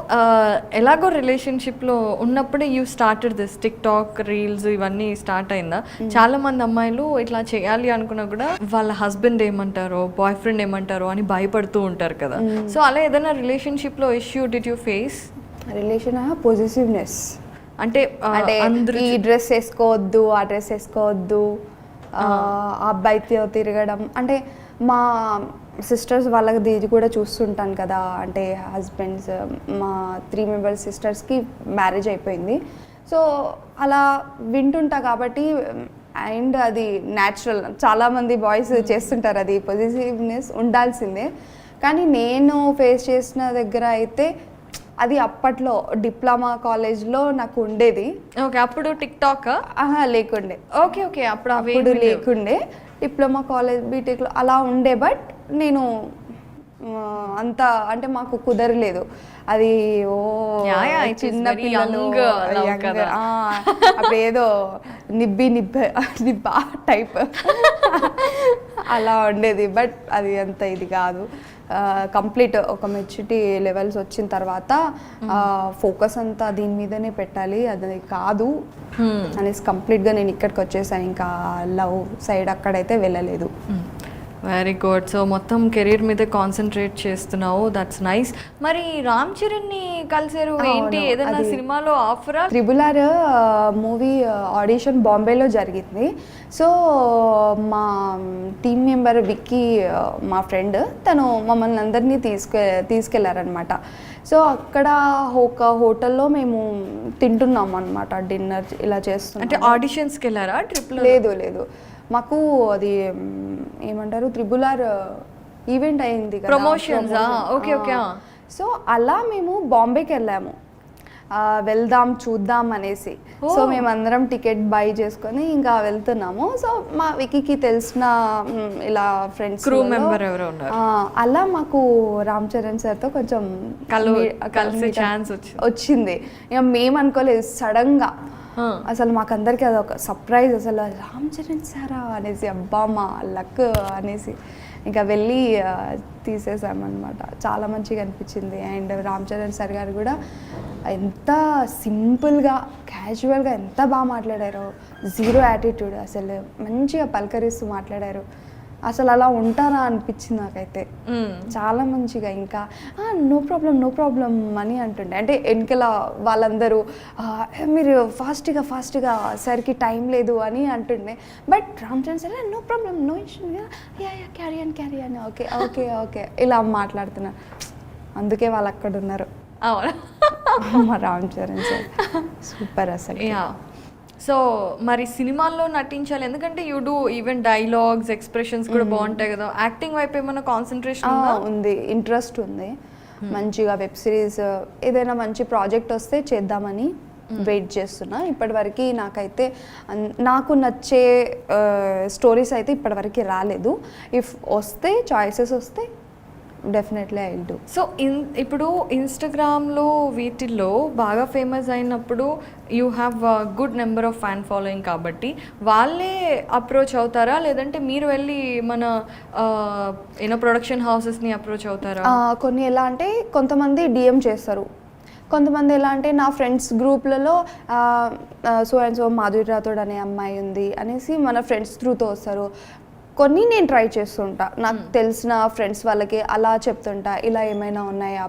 ఎలాగో రిలేషన్షిప్లో ఉన్నప్పుడే you started this TikTok reels ఇవన్నీ స్టార్ట్ అయిందా? చాలా మంది అమ్మాయిలు ఇట్లా చేయాలి అనుకున్నా కూడా వాళ్ళ హస్బెండ్ ఏమంటారో బాయ్ ఫ్రెండ్ ఏమంటారో అని భయపడుతూ ఉంటారు కదా. సో అలా ఏదైనా రిలేషన్షిప్లో issue did you face? Relation positiveness అంటే ఈ డ్రెస్ వేసుకోవద్దు, ఆ డ్రెస్ వేసుకోవద్దు, ఆ అబ్బాయితో తిరగడం, అంటే మా సిస్టర్స్ వాళ్ళది ఇది కూడా చూస్తుంటాను కదా, అంటే హస్బెండ్స్ మా 3 మెంబర్స్ సిస్టర్స్కి మ్యారేజ్ అయిపోయింది. సో అలా వింటుంటా కాబట్టి, అండ్ అది న్యాచురల్, చాలామంది బాయ్స్ చేస్తుంటారు, అది పొజిటివ్నెస్ ఉండాల్సిందే. కానీ నేను ఫేస్ చేసిన దగ్గర అయితే అది అప్పట్లో డిప్లొమా కాలేజ్లో నాకు ఉండేది. ఓకే, అప్పుడు టిక్ టాక్ లేకుండే. ఓకే ఓకే, అప్పుడు అప్పుడు లేకుండే. డిప్లొమా కాలేజ్ బీటెక్లో అలా ఉండే. బట్ నేను అంత అంటే మాకు కుదరలేదు అది. ఓ చిన్న పిల్లలు అప్పుడు ఏదో నిబ్బా టైప్ అలా ఉండేది. బట్ అది అంత ఇది కాదు. కంప్లీట్ ఒక మెచ్యూరిటీ లెవెల్స్ వచ్చిన తర్వాత ఫోకస్ అంతా దీని మీదనే పెట్టాలి, అది కాదు అనేసి కంప్లీట్గా నేను ఇక్కడికి వచ్చేసాను. ఇంకా లవ్ సైడ్ అక్కడైతే వెళ్ళలేదు. Very good. సో మొత్తం కెరీర్ మీద కాన్సన్ట్రేట్ చేస్తున్నావు, దట్స్ నైస్. మరి రామ్ చరణ్ని కలిసారు ఏంటి, ఏదైనా సినిమాలో ఆఫరా? RRR మూవీ ఆడిషన్ బాంబేలో జరిగింది. సో మా టీమ్ మెంబర్ విక్కీ, మా ఫ్రెండ్, తను మమ్మల్ని అందరినీ తీసుకెళ్లారనమాట. సో అక్కడ ఒక హోటల్లో మేము తింటున్నాం అనమాట, డిన్నర్ ఇలా చేస్తున్నాం. అంటే ఆడిషన్స్కి వెళ్ళారా ట్రిప్లో? లేదు, మాకు అది ఏమంటారు RRR ఈవెంట్ అయింది కదా, ప్రమోషన్స్. Okay okay. సో అలా మేము బాంబేకి వెళ్ళాము, వెళ్దాం చూద్దాం అనేసి. సో మేమందరం టికెట్ బై చేసుకొని ఇంకా వెళ్తున్నాము. సో మా వికీకి తెలిసిన ఇలా ఫ్రెండ్స్, క్రూ మెంబర్ ఎవరో ఉన్నారు. అలా మాకు రామ్ చరణ్ సార్తో కొంచెం కలిసే ఛాన్స్ వచ్చింది. ఇక మేము అనుకోలేదు, సడన్గా అసలు మాకందరికి అదొక సర్ప్రైజ్, అసలు రామ్ చరణ్ సారా అనేసి, అబ్బా మా లక్ అనేసి ఇంకా వెళ్ళి తీసేసామన్నమాట. చాలా మంచిగా అనిపించింది. అండ్ రామ్ చరణ్ సార్ గారు కూడా ఎంత సింపుల్గా క్యాజువల్గా ఎంత బాగా మాట్లాడారో, జీరో యాటిట్యూడ్, అసలు మంచిగా పలకరిస్తూ మాట్లాడారు. అసలు అలా ఉంటారా అనిపించింది నాకైతే. చాలా మంచిగా, ఇంకా నో ప్రాబ్లం అని అంటుండే. అంటే వెనకల వాళ్ళందరూ మీరు ఫాస్ట్గా సరికి టైం లేదు అని అంటుండే. But Ram Charan sir no problem, no issue, carry అని ఓకే ఇలా మాట్లాడుతున్నారు. అందుకే వాళ్ళు అక్కడ ఉన్నారు. మా రామ్ చరణ్ సార్ సూపర్ అసలు. సో మరి సినిమాల్లో నటించాలి, ఎందుకంటే you do even dialogues, expressions కూడా బాగుంటాయి కదా. యాక్టింగ్ వైపు ఏమైనా కాన్సన్ట్రేషన్ ఉంది, ఇంట్రెస్ట్ ఉంది. మంచిగా వెబ్ సిరీస్ ఏదైనా మంచి ప్రాజెక్ట్ వస్తే చేద్దామని వెయిట్ చేస్తున్నా. ఇప్పటివరకు నాకైతే నాకు నచ్చే స్టోరీస్ అయితే ఇప్పటివరకు రాలేదు. ఇఫ్ వస్తే, చాయిసెస్ వస్తే definitely I will do. So ఇప్పుడు ఇన్స్టాగ్రామ్లో వీటిల్లో బాగా ఫేమస్ అయినప్పుడు you have good number of fan following, కాబట్టి వాళ్ళే అప్రోచ్ అవుతారా, లేదంటే మీరు వెళ్ళి మన ఏదో ప్రొడక్షన్ హౌసెస్ని అప్రోచ్ అవుతారా? కొన్ని ఎలా అంటే కొంతమంది DM చేస్తారు, కొంతమంది ఎలా అంటే నా ఫ్రెండ్స్ గ్రూప్లలో so and so Madhuri Rathod అనే అమ్మాయి ఉంది అనేసి మన ఫ్రెండ్స్ త్రూతో వస్తారు. కొన్ని నేను ట్రై చేస్తుంటా, నాకు తెలిసిన ఫ్రెండ్స్ వాళ్ళకి అలా చెప్తుంటా, ఇలా ఏమైనా ఉన్నాయా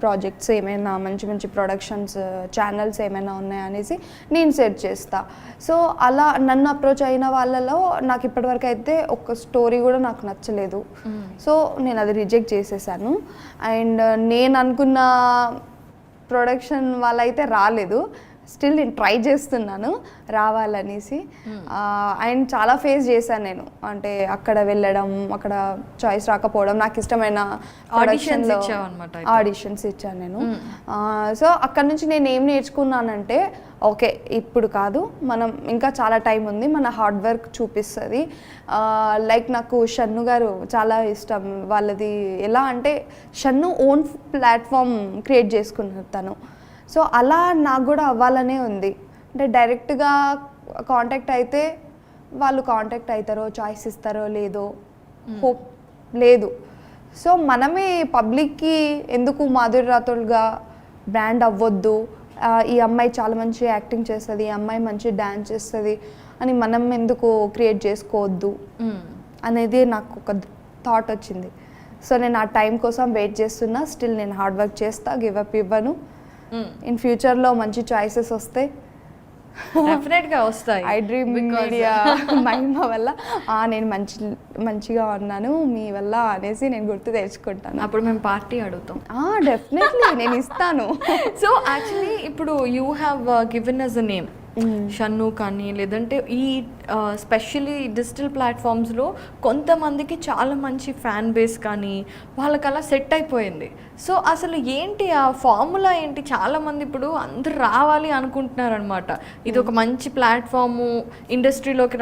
ప్రాజెక్ట్స్, ఏమైనా మంచి ప్రొడక్షన్స్ ఛానల్స్ ఏమైనా ఉన్నాయా అనేసి నేను సెర్చ్ చేస్తా. సో అలా నన్ను అప్రోచ్ అయిన వాళ్ళలో నాకు ఇప్పటివరకు అయితే ఒక స్టోరీ కూడా నాకు నచ్చలేదు. సో నేను అది రిజెక్ట్ చేసేసాను. అండ్ నేను అనుకున్న ప్రొడక్షన్ వాళ్ళైతే రాలేదు. స్టిల్ నేను ట్రై చేస్తున్నాను రావాలనేసి. అండ్ చాలా ఫేస్ చేశాను నేను, అంటే అక్కడ వెళ్ళడం, అక్కడ చాయిస్ రాకపోవడం, నాకు ఇష్టమైన ఆడిషన్స్ ఇచ్చాను నేను. సో అక్కడ నుంచి నేను ఏం నేర్చుకున్నానంటే, ఓకే ఇప్పుడు కాదు, మనం ఇంకా చాలా టైం ఉంది, మన హార్డ్ వర్క్ చూపిస్తుంది. లైక్ నాకు షన్ను గారు చాలా ఇష్టం. వాళ్ళది ఎలా అంటే షన్ను ఓన్ ప్లాట్ఫామ్ క్రియేట్ చేసుకున్నారు తను. సో అలా నాకు కూడా అవ్వాలనే ఉంది. అంటే డైరెక్ట్గా కాంటాక్ట్ అయితే వాళ్ళు కాంటాక్ట్ అవుతారో, చాయిస్ ఇస్తారో లేదో హోప్ లేదు. సో మనమే పబ్లిక్కి ఎందుకు మాధురి రాథోడ్గా బ్రాండ్ అవ్వద్దు, ఈ అమ్మాయి చాలా మంచి యాక్టింగ్ చేస్తుంది, ఈ అమ్మాయి మంచి డ్యాన్స్ చేస్తుంది అని మనం ఎందుకు క్రియేట్ చేసుకోవద్దు అనేది నాకు ఒక థాట్ వచ్చింది. సో నేను ఆ టైం కోసం వెయిట్ చేస్తున్నా. స్టిల్ నేను హార్డ్ వర్క్ చేస్తా, గివ్ అప్ ఇవ్వను. ఇన్ ఫ్యూచర్లో మంచి చాయిసెస్ వస్తే డెఫినెట్ గా వస్తాయి. ఐ డ్రీమ్ మీడియా మహిమ వల్ల నేను మంచిగా ఉన్నాను మీ వల్ల అనేసి నేను గుర్తు తెచ్చుకుంటాను. అప్పుడు మేము పార్టీ అడుగుతాం. డెఫినెట్లీ నేను ఇస్తాను. సో యాక్చువల్లీ ఇప్పుడు you have given us a name Shannu కానీ, లేదంటే ఈ స్పెషలీ డిజిటల్ ప్లాట్ఫామ్స్లో కొంతమందికి చాలా మంచి ఫ్యాన్ బేస్ కానీ వాళ్ళకి అలా సెట్ అయిపోయింది. సో అసలు ఏంటి ఆ ఫార్ములా ఏంటి? చాలామంది ఇప్పుడు అందరు రావాలి అనుకుంటున్నారు అనమాట. ఇది ఒక మంచి ప్లాట్ఫాము, ఇండస్ట్రీలోకి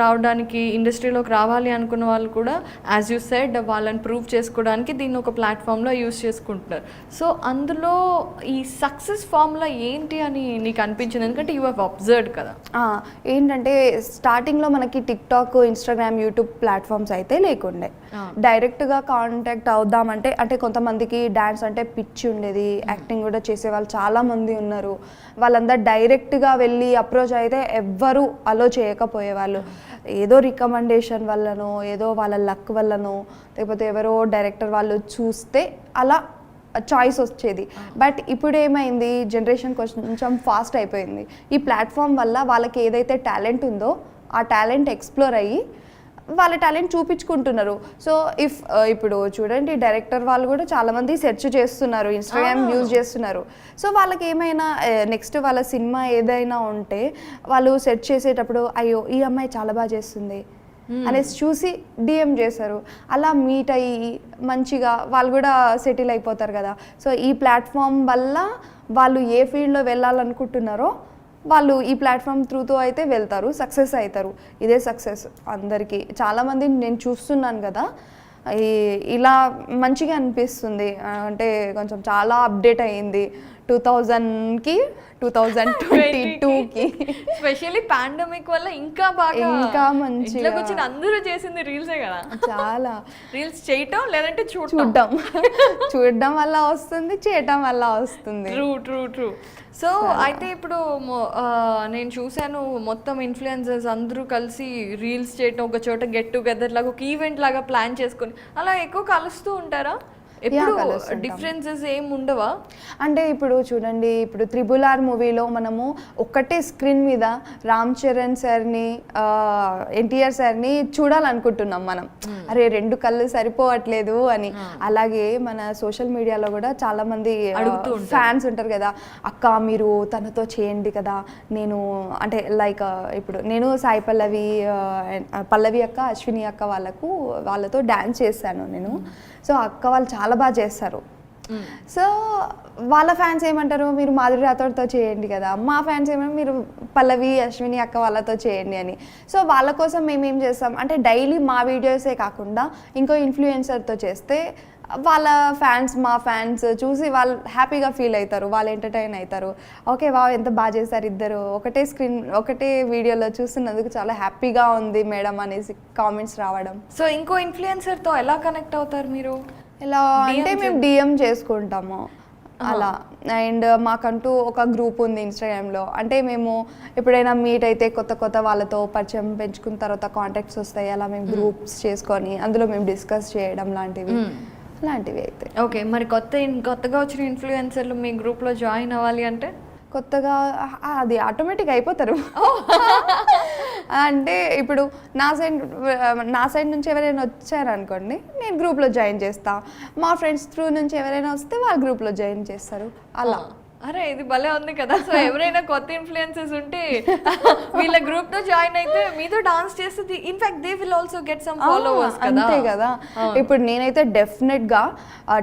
రావాలి అనుకున్న వాళ్ళు కూడా యాజ్ యూ సెడ్ వాళ్ళని ప్రూవ్ చేసుకోవడానికి దీన్ని ఒక ప్లాట్ఫామ్లో యూస్ చేసుకుంటున్నారు. సో అందులో ఈ సక్సెస్ ఫార్ములా ఏంటి అని నీకు అనిపించింది? ఎందుకంటే యూ హ్యావ్ అబ్జర్వ్డ్ కదా. ఏంటంటే స్టార్టింగ్లో మనకి టిక్టాక్, ఇన్స్టాగ్రామ్, యూట్యూబ్ ప్లాట్ఫామ్స్ అయితే లేకుండే. డైరెక్ట్గా కాంటాక్ట్ అవుదామంటే అంటే కొంతమందికి డ్యాన్స్ అంటే పిచ్చి ఉండేది, యాక్టింగ్ కూడా చేసేవాళ్ళు చాలామంది ఉన్నారు. వాళ్ళందరూ డైరెక్ట్గా వెళ్ళి అప్రోచ్ అయితే ఎవ్వరూ అలో చేయకపోయేవాళ్ళు. ఏదో రికమెండేషన్ వల్లనో, ఏదో వాళ్ళ లక్ వల్లనో, లేకపోతే ఎవరో డైరెక్టర్ వాళ్ళు చూస్తే అలా చాయిస్ వచ్చేది. బట్ ఇప్పుడు ఏమైంది, జనరేషన్ కొంచెం ఫాస్ట్ అయిపోయింది. ఈ ప్లాట్ఫామ్ వల్ల వాళ్ళకి ఏదైతే టాలెంట్ ఉందో ఆ టాలెంట్ ఎక్స్ప్లోర్ అయ్యి వాళ్ళ టాలెంట్ చూపించుకుంటున్నారు. సో ఇప్పుడు చూడండి, డైరెక్టర్ వాళ్ళు కూడా చాలామంది సెర్చ్ చేస్తున్నారు, ఇన్స్టాగ్రామ్ యూజ్ చేస్తున్నారు. సో వాళ్ళకి ఏమైనా నెక్స్ట్ వాళ్ళ సినిమా ఏదైనా ఉంటే వాళ్ళు సెర్చ్ చేసేటప్పుడు అయ్యో ఈ అమ్మాయి చాలా బాగా చేస్తుంది అనేసి చూసి డిఎం చేశారు. అలా మీట్ అయ్యి మంచిగా వాళ్ళు కూడా సెటిల్ అయిపోతారు కదా. సో ఈ ప్లాట్ఫామ్ వల్ల వాళ్ళు ఏ ఫీల్డ్లో వెళ్ళాలనుకుంటున్నారో వాళ్ళు ఈ ప్లాట్ఫామ్ త్రూతో అయితే వెళ్తారు, సక్సెస్ అవుతారు. ఇదే సక్సెస్ అందరికీ. చాలామంది నేను చూస్తున్నాను కదా, ఇలా మంచిగా అనిపిస్తుంది. అంటే కొంచెం చాలా అప్డేట్ అయ్యింది 2000కి 2022కి. స్పెషల్లీ పాండమిక్ వల్ల ఇంకా బాగా, ఇంకా మంచిగా వచ్చిన అందరూ చేసింది రీల్సే కదా. చాలా రీల్స్ చేయటం లేదంటే చూడడం వల్ల వస్తుంది, చేయటం వల్ల వస్తుంది. ట్రూ. సో అయితే ఇప్పుడు నేను చూశాను మొత్తం ఇన్ఫ్లుయెన్సర్స్ అందరూ కలిసి రీల్స్ చేయటం, ఒక చోట గెట్ టుగెదర్ లాగా, ఒక ఈవెంట్ లాగా ప్లాన్ చేసుకొని అలా ఎక్కువ కలుస్తూ ఉంటారా? ఎప్పుడు డిఫరెన్సెస్ ఏం ఉండవా? అంటే ఇప్పుడు చూడండి, ఇప్పుడు RRR మూవీలో మనము ఒక్కటే స్క్రీన్ మీద రామ్ చరణ్ సార్ని, ఎన్టీఆర్ సార్ని చూడాలనుకుంటున్నాం మనం. అరే 2 కళ్ళు సరిపోవట్లేదు అని. అలాగే మన సోషల్ మీడియాలో కూడా చాలా మంది ఫ్యాన్స్ ఉంటారు కదా, అక్క మీరు తనతో చేయండి కదా. నేను అంటే లైక్ ఇప్పుడు నేను సాయి పల్లవి అక్క, అశ్విని అక్క వాళ్ళతో డ్యాన్స్ చేశాను నేను. సో అక్క వాళ్ళు చాలా బాగా చేస్తారు. సో వాళ్ళ ఫ్యాన్స్ ఏమంటారు, మీరు మాధురి రాథోడ్తో చేయండి కదా. మా ఫ్యాన్స్ ఏమంటారు, మీరు పల్లవి, అశ్విని అక్క వాళ్ళతో చేయండి అని. సో వాళ్ళ కోసం మేమేం చేస్తాం అంటే డైలీ మా వీడియోసే కాకుండా ఇంకో ఇన్ఫ్లుయెన్సర్తో చేస్తే వాళ్ళ ఫ్యాన్స్, మా ఫ్యాన్స్ చూసి వాళ్ళు హ్యాపీగా ఫీల్ అవుతారు, వాళ్ళు ఎంటర్టైన్ అవుతారు. ఓకే ఎంత బాగా చేశారు ఇద్దరు, ఒకటే వీడియోలో చూస్తున్నందుకు చాలా హ్యాపీగా ఉంది మేడం అనేసి కామెంట్స్ రావడం. సో ఇంకో ఇన్ఫ్లుయెన్సర్తో ఎలా కనెక్ట్ అవుతారు మీరు? ఎలా అంటే మేము డిఎం చేసుకుంటాము అలా. అండ్ మాకంటూ ఒక గ్రూప్ ఉంది ఇన్స్టాగ్రామ్లో. అంటే మేము ఎప్పుడైనా మీట్ అయితే కొత్త వాళ్ళతో పరిచయం పెంచుకున్న తర్వాత కాంటాక్ట్స్ వస్తాయి. అలా మేము గ్రూప్స్ చేసుకొని అందులో మేము డిస్కస్ చేయడం లాంటివి అయితే. ఓకే, మరి కొత్తగా వచ్చిన ఇన్ఫ్లుయెన్సర్లు మీ గ్రూప్లో జాయిన్ అవ్వాలి అంటే కొత్తగా అది ఆటోమేటిక్ అయిపోతారు. అంటే ఇప్పుడు నా సైడ్ నుంచి ఎవరైనా వచ్చారనుకోండి, నేను గ్రూప్లో జాయిన్ చేస్తా. మా ఫ్రెండ్స్ త్రూ నుంచి ఎవరైనా వస్తే వాళ్ళు గ్రూప్లో జాయిన్ చేస్తారు అలా. అరే ఇది భలే ఉంది కదా. సో ఎవరైనా కొత్త ఇన్ఫ్లుయెన్సర్స్ ఉంటే వీళ్ళ గ్రూప్ తో జాయిన్ అయితే మీతో డాన్స్ చేస్తుంది. In fact they will also get some followers కదా. అంతే కదా. ఇప్పుడు నేనైతే డెఫినెట్ గా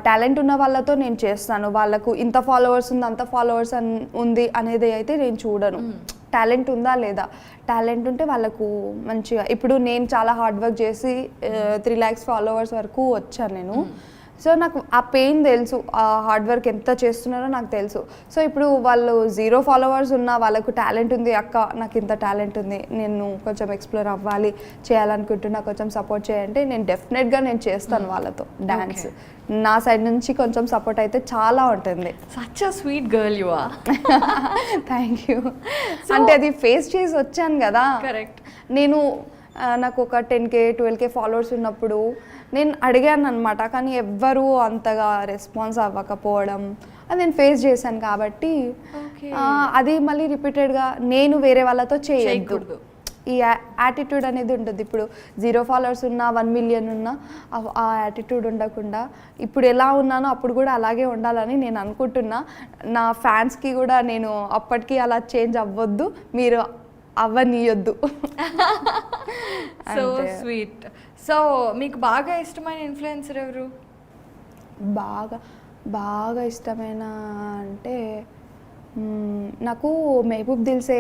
టాలెంట్ ఉన్న వాళ్ళతో నేను చేస్తాను. వాళ్ళకు ఇంత ఫాలోవర్స్ ఉంది, అంత ఫాలోవర్స్ ఉంది అనేది అయితే నేను చూడను. టాలెంట్ ఉందా లేదా, టాలెంట్ ఉంటే వాళ్ళకు మంచిగా. ఇప్పుడు నేను చాలా హార్డ్ వర్క్ చేసి 3 lakhs ఫాలోవర్స్ వరకు వచ్చాను నేను. సో నాకు ఆ పెయిన్ తెలుసు, ఆ హార్డ్ వర్క్ ఎంత చేస్తున్నారో నాకు తెలుసు. సో ఇప్పుడు వాళ్ళు 0 followers ఉన్నా వాళ్ళకు టాలెంట్ ఉంది, అక్క నాకు ఇంత టాలెంట్ ఉంది, నేను కొంచెం ఎక్స్ప్లోర్ అవ్వాలి, చేయాలనుకుంటున్నా, కొంచెం సపోర్ట్ చేయంటే నేను డెఫినెట్గా నేను చేస్తాను వాళ్ళతో డాన్స్. నా సైడ్ నుంచి కొంచెం సపోర్ట్ అయితే చాలా ఉంటుంది. Such a sweet girl you are. Thank you. అంటే అది ఫేస్ చేసి వచ్చాను కదా. కరెక్ట్. నేను నాకు ఒక 10K 12K ఫాలోవర్స్ ఉన్నప్పుడు నేను అడిగాను అనమాట, కానీ ఎవ్వరూ అంతగా రెస్పాన్స్ అవ్వకపోవడం, అది నేను ఫేస్ చేశాను కాబట్టి Okay. అది మళ్ళీ రిపీటెడ్గా నేను వేరే వాళ్ళతో చేయొద్దు. చేయకూడదు. ఈ యాటిట్యూడ్ అనేది ఉంటుంది. ఇప్పుడు 0 ఫాలోవర్స్ ఉన్నా 1 మిలియన్ ఉన్నా ఆ యాటిట్యూడ్ ఉండకుండా ఇప్పుడు ఎలా ఉన్నానో అప్పుడు కూడా అలాగే ఉండాలని నేను అనుకుంటున్నా. నా ఫ్యాన్స్కి కూడా నేను అప్పటికి అలా చేంజ్ అవ్వద్దు, మీరు అవ్వనీయొద్దు. So sweet. సో మీకు బాగా ఇష్టమైన ఇన్ఫ్లుయెన్సర్ ఎవరు? బాగా ఇష్టమైన అంటే నాకు మెహబూబ్ దిల్సే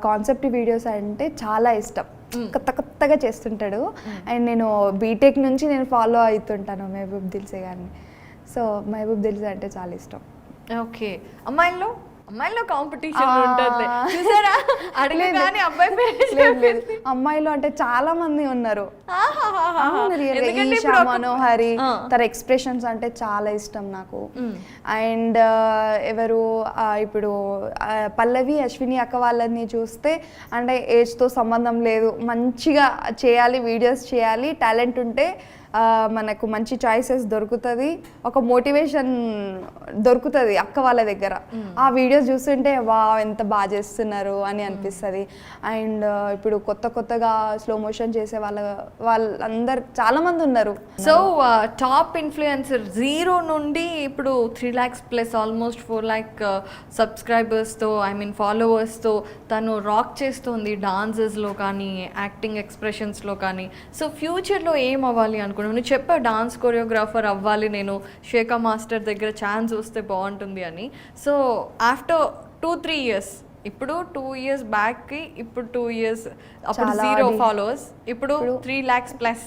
కాన్సెప్ట్ వీడియోస్ అంటే చాలా ఇష్టం. కొత్తగా చేస్తుంటాడు. అండ్ నేను బీటెక్ నుంచి నేను ఫాలో అవుతుంటాను మెహబూబ్ దిల్సే గారిని. సో మెహబూబ్ దిల్సే అంటే చాలా ఇష్టం. ఓకే. అమ్మాయిల్లో కాంపిటీషన్ ఉంటుంది చూసారా? అడగగానే అబ్బాయి లేదు, అమ్మాయిలు అంటే చాలా మంది ఉన్నారు. ఈషా మనోహరి, తన ఎక్స్ప్రెషన్స్ అంటే చాలా ఇష్టం నాకు. అండ్ ఎవరు ఇప్పుడు పల్లవి అశ్విని అక్క వాళ్ళని చూస్తే అంటే ఏజ్తో సంబంధం లేదు, మంచిగా చేయాలి, వీడియోస్ చేయాలి, టాలెంట్ ఉంటే మనకు మంచి చాయిసెస్ దొరుకుతుంది, ఒక మోటివేషన్ దొరుకుతుంది అక్క వాళ్ళ దగ్గర. ఆ వీడియోస్ చూస్తుంటే వా ఎంత బాగా చేస్తున్నారు అని అనిపిస్తుంది. అండ్ ఇప్పుడు కొత్తగా స్లో మోషన్ చేసే వాళ్ళందరు చాలా మంది ఉన్నారు. సో టాప్ ఇన్ఫ్లుయెన్సర్ 0 నుండి ఇప్పుడు 3 lakhs ప్లస్ ఆల్మోస్ట్ 4 lakh సబ్స్క్రైబర్స్తో ఫాలోవర్స్తో తను రాక్ చేస్తుంది డాన్సెస్లో కానీ యాక్టింగ్ ఎక్స్ప్రెషన్స్లో కానీ. సో ఫ్యూచర్లో ఏం అవ్వాలి అనుకుంటున్నాను? నువ్వు చెప్పావు డాన్స్ కొరియోగ్రాఫర్ అవ్వాలి నేను, శేఖర్ మాస్టర్ దగ్గర ఛాన్స్ వస్తే బాగుంటుంది అని. సో ఆఫ్టర్ 2-3 years, ఇప్పుడు 2 years బ్యాక్కి ఇప్పుడు 2 years అప్పుడు 0 ఫాలోవర్స్, ఇప్పుడు 3 lakhs plus.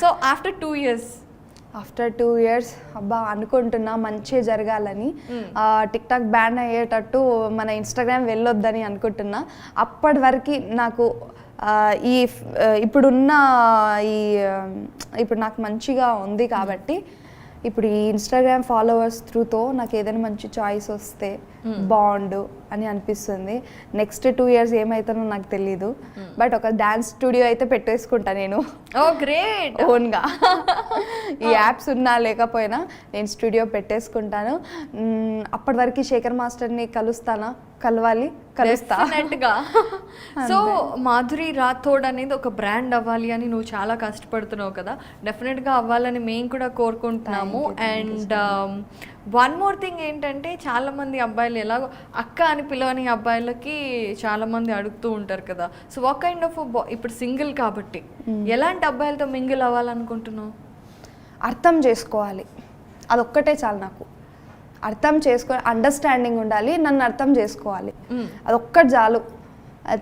So after 2 years after 2 years అబ్బా అనుకుంటున్నా మంచిగా జరగాలని. టిక్ టాక్ బ్యాన్ అయ్యేటట్టు మన ఇన్స్టాగ్రామ్ వెళ్ళొద్దని అనుకుంటున్నా. అప్పటి వరకు నాకు ఇప్పుడున్న ఇప్పుడు నాకు మంచిగా ఉంది కాబట్టి ఇప్పుడు ఈ ఇన్స్టాగ్రామ్ ఫాలోవర్స్ త్రూతో నాకు ఏదైనా మంచి చాయిస్ వస్తే బాగుండు అని అనిపిస్తుంది. నెక్స్ట్ 2 years ఏమవుతానో నాకు తెలీదు, బట్ ఒక డాన్స్ స్టూడియో అయితే పెట్టేసుకుంటా నేను. ఓ గ్రేట్. ఓన్గా ఈ యాప్స్ ఉన్నా లేకపోయినా నేను స్టూడియో పెట్టేసుకుంటాను. అప్పటి వరకు శేఖర్ మాస్టర్ని కలుస్తా. సో మాధురి రాథోడ్ అనేది ఒక బ్రాండ్ అవ్వాలి అని నువ్వు చాలా కష్టపడుతున్నావు కదా, డెఫినెట్గా అవ్వాలని మేము కూడా కోరుకుంటున్నాము. అండ్ వన్ మోర్ థింగ్ ఏంటంటే చాలా మంది అబ్బాయిలు ఎలాగో అక్క అని పిలవని అబ్బాయిలకి చాలా మంది అడుగుతూ ఉంటారు కదా. సో వాట్ కైండ్ ఆఫ్ ఇప్పుడు సింగిల్ కాబట్టి ఎలాంటి అబ్బాయిలతో మింగిల్ అవ్వాలనుకుంటున్నావు? అర్థం చేసుకోవాలి, అదొక్కటే చాలు నాకు. అర్థం అండర్స్టాండింగ్ ఉండాలి, నన్ను అర్థం చేసుకోవాలి, అదొక్కటి చాలు.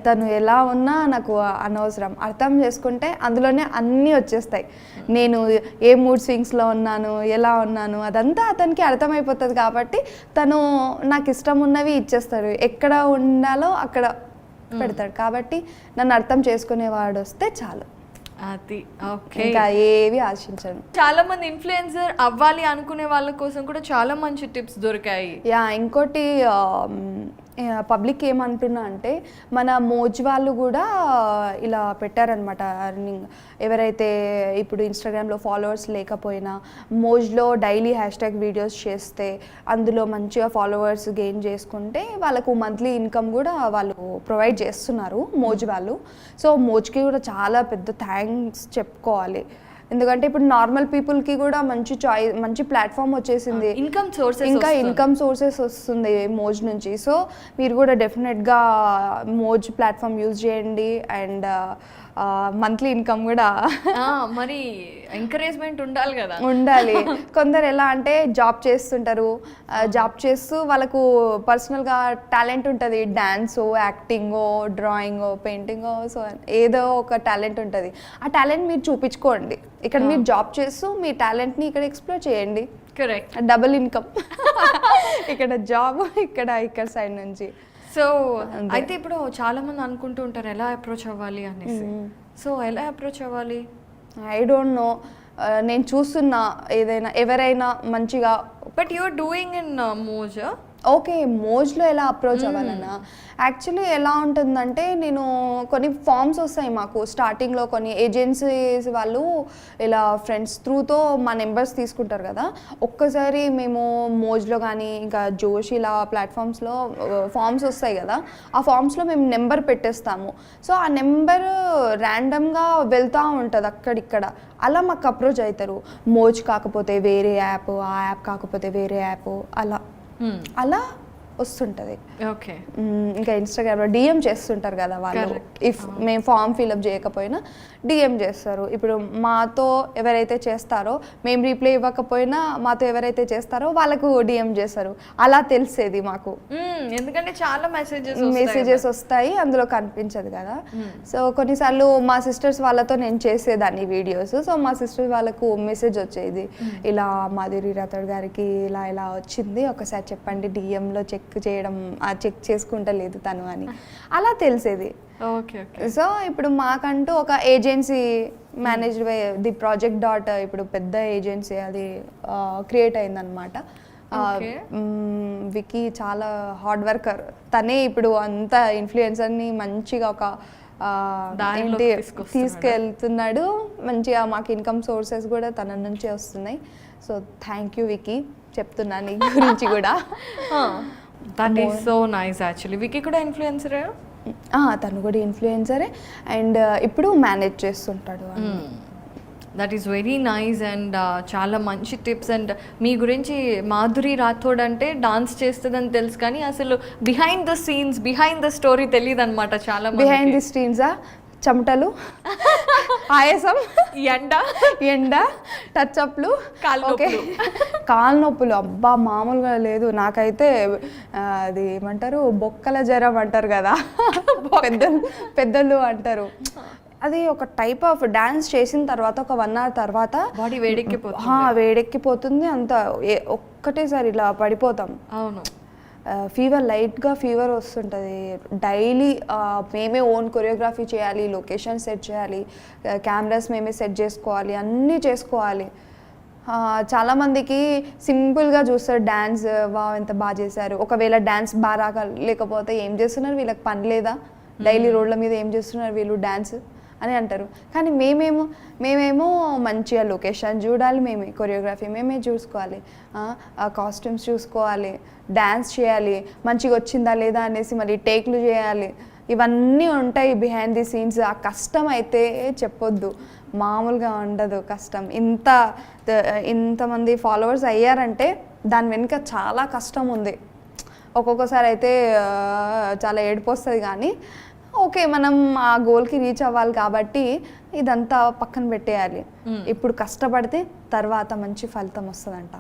తను ఎలా ఉన్నా నాకు అనవసరం. అర్థం చేసుకుంటే అందులోనే అన్నీ వచ్చేస్తాయి. నేను ఏ మూడ్ స్వింగ్స్లో ఉన్నాను, ఎలా ఉన్నాను, అదంతా అతనికి అర్థమైపోతుంది. కాబట్టి తను నాకు ఇష్టం ఉన్నవి ఇచ్చేస్తాడు, ఎక్కడ ఉండాలో అక్కడ పెడతాడు. కాబట్టి నన్ను అర్థం చేసుకునేవాడు వస్తే చాలు. అది ఓకే. ఇంకా ఏవి ఆశించను. చాలా మంది ఇన్ఫ్లుయెన్సర్ అవ్వాలి అనుకునే వాళ్ళ కోసం కూడా చాలా మంచి టిప్స్ దొరికాయి. ఇంకోటి పబ్లిక్ ఏమంటున్నా అంటే మన మోజ్ వాళ్ళు కూడా ఇలా పెట్టారనమాట అర్నింగ్. ఎవరైతే ఇప్పుడు ఇన్స్టాగ్రామ్లో ఫాలోవర్స్ లేకపోయినా మోజ్లో డైలీ హ్యాష్ట్యాగ్ వీడియోస్ చేస్తే అందులో మంచిగా ఫాలోవర్స్ గెయిన్ చేసుకుంటే వాళ్ళకు మంత్లీ ఇన్కమ్ కూడా వాళ్ళు ప్రొవైడ్ చేస్తున్నారు మోజ్ వాళ్ళు. సో మోజ్కి కూడా చాలా పెద్ద థ్యాంక్స్ చెప్పుకోవాలి. ఎందుకంటే ఇప్పుడు నార్మల్ పీపుల్కి కూడా మంచి ప్లాట్ఫామ్ వచ్చేసింది, ఇన్కమ్ సోర్సెస్ వస్తుంది మోజ్ నుంచి. సో మీరు కూడా డెఫినెట్గా మోజ్ ప్లాట్ఫామ్ యూజ్ చేయండి. అండ్ మంత్లీ ఇన్కమ్ కూడా మరి ఎంకరేజ్మెంట్ ఉండాలి కదా. ఉండాలి. కొందరు ఎలా అంటే జాబ్ చేస్తుంటారు, జాబ్ చేస్తూ వాళ్ళకు పర్సనల్గా టాలెంట్ ఉంటుంది, డాన్సో, యాక్టింగో, డ్రాయింగో, పెయింటింగో, సో ఏదో ఒక టాలెంట్ ఉంటుంది. ఆ టాలెంట్ మీరు చూపించుకోండి. ఇక్కడ మీరు జాబ్ చేస్తూ మీ టాలెంట్ని ఇక్కడ ఎక్స్ప్లోర్ చేయండి. కరెక్ట్. Double income. ఇక్కడ జాబ్, ఇక్కడ సైడ్ నుంచి. సో అయితే ఇప్పుడు చాలా మంది అనుకుంటూ ఉంటారు ఎలా అప్రోచ్ అవ్వాలి అనేసి. సో ఎలా అప్రోచ్ అవ్వాలి? I don't know. నేను చూస్తున్నా ఎవరైనా మంచిగా. But you're doing in Moj. Okay, మోజ్లో ఎలా అప్రోచ్ అవ్వాలన్నా యాక్చువల్లీ ఎలా ఉంటుందంటే నేను కొన్ని ఫామ్స్ వస్తాయి మాకు స్టార్టింగ్లో, కొన్ని ఏజెన్సీస్ వాళ్ళు ఇలా ఫ్రెండ్స్ త్రూతో మా నెంబర్స్ తీసుకుంటారు కదా. ఒక్కసారి మేము మోజ్లో కానీ ఇంకా జోష్ ఇలా ప్లాట్ఫామ్స్లో ఫామ్స్ వస్తాయి కదా, ఆ ఫామ్స్లో మేము నెంబర్ పెట్టేస్తాము. సో ఆ నెంబర్ ర్యాండమ్గా వెళ్తూ ఉంటుంది అక్కడిక్కడ, అలా మాకు అప్రోచ్ అవుతారు. మోజ్ కాకపోతే వేరే యాప్, ఆ యాప్ కాకపోతే వేరే యాప్, అలా వస్తుంటుంది. ఓకే. ఇంకా ఇన్స్టాగ్రామ్లో డిఎం చేస్తుంటారు కదా వాళ్ళు, ఇఫ్ మేము ఫామ్ ఫిల్అప్ చేయకపోయినా డిఎం చేస్తారు. ఇప్పుడు మాతో ఎవరైతే చేస్తారో, మేము రీప్లై ఇవ్వకపోయినా మాతో ఎవరైతే చేస్తారో వాళ్ళకు డిఎం చేస్తారు. అలా తెలిసేది మాకు, ఎందుకంటే చాలా మెసేజెస్ వస్తాయి, అందులో కనిపించదు కదా. సో కొన్నిసార్లు మా సిస్టర్స్ వాళ్ళతో నేను చేసేదాన్ని వీడియోస్. సో మా సిస్టర్స్ వాళ్ళకు మెసేజ్ వచ్చేది, ఇలా మాధురి రాథోడ్ గారికి ఇలా ఇలా వచ్చింది, ఒకసారి చెప్పండి, డిఎంలో చెక్ చేయడం, చెక్ చేసుకుంటలేదు తను అని, అలా తెలిసేది. ఓకే. సో ఇప్పుడు మాకంటూ ఒక agency managed by the project dot, ఇప్పుడు పెద్ద ఏజెన్సీ అది క్రియేట్ అయిందనమాట. వికీ చాలా హార్డ్ వర్కర్, తనే ఇప్పుడు అంత ఇన్ఫ్లుయెన్సర్ని మంచిగా ఒక ఏంటి తీసుకెళ్తున్నాడు. మంచిగా మాకు ఇన్కమ్ సోర్సెస్ కూడా తన నుంచే వస్తున్నాయి. సో థ్యాంక్ యూ వికీ, చెప్తున్నాను నీ గురించి కూడా. That is so nice. Actually Vicky కూడా ఇన్ఫ్లుయెన్సరే? తను కూడా ఇన్ఫ్లుయెన్సరే అండ్ ఇప్పుడు మేనేజ్ చేస్తుంటాడు. That is very nice and చాలా మంచి టిప్స్. అండ్ మీ గురించి మాధురి రాథోడ్ అంటే డాన్స్ చేస్తుందని తెలుసు, కానీ అసలు behind the scenes, behind the story తెలియదు అనమాట చాలా. బిహైండ్ ది సీన్సా, చెమటలు, ఆయాసం, ఎండ, టచ్అప్లు, కాలు నొప్పులు, అబ్బా మామూలుగా లేదు. నాకైతే అది ఏమంటారు, బొక్కల జ్వరం అంటారు కదా, పెద్దలు అంటారు. అది ఒక టైప్ ఆఫ్ డాన్స్ చేసిన తర్వాత ఒక 1 hour తర్వాత బాడీ వేడెక్కిపోతుంది, అంత ఒక్కటేసారి ఇలా పడిపోతాం. అవును. ఫీవర్, లైట్గా ఫీవర్ వస్తుంటుంది. డైలీ మేమే ఓన్ కొరియోగ్రఫీ చేయాలి, లొకేషన్ సెట్ చేయాలి, కెమెరాస్ మేమే సెట్ చేసుకోవాలి, అన్నీ చేసుకోవాలి. చాలామందికి సింపుల్గా చూస్తారు డ్యాన్స్, ఎంత బాగా చేశారు. ఒకవేళ డ్యాన్స్ బాగా లేకపోతే ఏం చేస్తున్నారు, వీళ్ళకి పని లేదా, డైలీ రోడ్ల మీద ఏం చేస్తున్నారు వీళ్ళు డ్యాన్స్ అని అంటారు. కానీ మేమేమో మంచిగా లొకేషన్ చూడాలి, మేమే కొరియోగ్రఫీ మేమే చూసుకోవాలి, కాస్ట్యూమ్స్ చూసుకోవాలి, డ్యాన్స్ చేయాలి, మంచిగా వచ్చిందా లేదా అనేసి మళ్ళీ టేక్లు చేయాలి. ఇవన్నీ ఉంటాయి బిహైండ్ ది సీన్స్. ఆ కష్టం అయితే చెప్పొద్దు, మామూలుగా ఉండదు కష్టం. ఇంతమంది ఫాలోవర్స్ అయ్యారంటే దాని వెనుక చాలా కష్టం ఉంది. ఒక్కొక్కసారి అయితే చాలా ఏడుపు వస్తుంది, కానీ ఓకే మనం ఆ గోల్కి రీచ్ అవ్వాలి కాబట్టి ఇదంతా పక్కన పెట్టేయాలి. ఇప్పుడు కష్టపడితే తర్వాత మంచి ఫలితం వస్తుందంట.